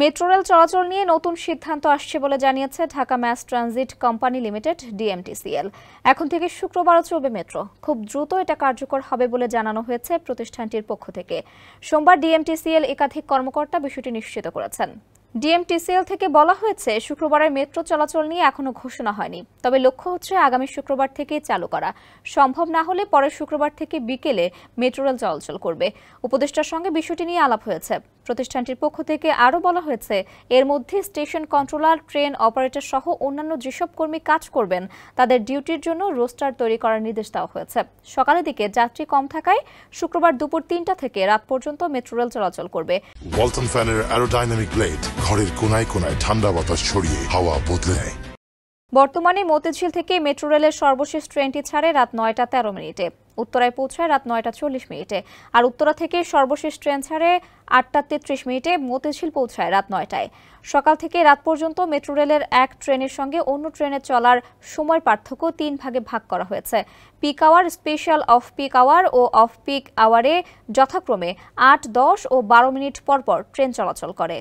Metro rail চলাচল নিয়ে নতুন সিদ্ধান্ত আসছে বলে জানিয়েছে Dhaka Mass Transit Company Limited DMTCL. এখন থেকে শুক্রবারও চলবে মেট্রো। খুব দ্রুত এটা কার্যকর হবে বলে জানানো হয়েছে প্রতিষ্ঠানটির পক্ষ থেকে। সোমবার ডিএমটিসিএল একাধিক কর্মকর্তা বিষয়টি নিশ্চিত করেছেন। ডিএমটিসিএল থেকে বলা হয়েছে, শুক্রবারের মেট্রো চলাচল নিয়ে এখনো ঘোষণা হয়নি, তবে লক্ষ্য হচ্ছে আগামী শুক্রবার থেকে চালু করা। সম্ভব না হলে পরের শুক্রবার থেকে বিকেলে মেট্রো রেল চলাচল করবে। উপদেষ্টার সঙ্গে বিষয়টি নিয়ে আলাপ হয়েছে। প্রতিষ্ঠানটির পক্ষ থেকে আরও বলা হয়েছে, এর মধ্যে স্টেশন কন্ট্রোলার, ট্রেন অপারেটর সহ অন্যান্য যেসব কর্মী কাজ করবেন তাদের ডিউটির জন্য রোস্টার তৈরি করার নির্দেশ দেওয়া হয়েছে। সকালের দিকে যাত্রী কম থাকায় শুক্রবার দুপুর ৩টা থেকে রাত পর্যন্ত মেট্রো রেল চলাচল করবে। ওয়ালটন ফ্যানের অ্যারোডাইনামিক ব্লেড ঘরের কোনায় কোনায় ঠান্ডা বাতাস ছড়িয়ে হাওয়া বদলে নেয়। বর্তমানে মতিঝিল থেকে মেট্রো রেলের সর্বশেষ ট্রেনটি ছাড়ে রাত ৯টা ১৩ মিনিটে, উত্তরায় পৌঁছায় রাত ৯টা ৪০ মিনিটে। আর উত্তরা থেকে সর্বশেষ ট্রেন ছাড়ে ৮টা ৩৩ মিনিটে, মতিঝিল পৌঁছায় রাত ৯টায়। সকাল থেকে রাত পর্যন্ত মেট্রো রেলের এক ট্রেনের সঙ্গে অন্য ট্রেনের চলার সময় পার্থক্য ৩ ভাগে ভাগ করা হয়েছে। Peak hour, special off peak hour ও অফ পিক আওয়ারে যথাক্রমে ৮, ১০ ও ১২ মিনিট পরপর ট্রেন চলাচল করে।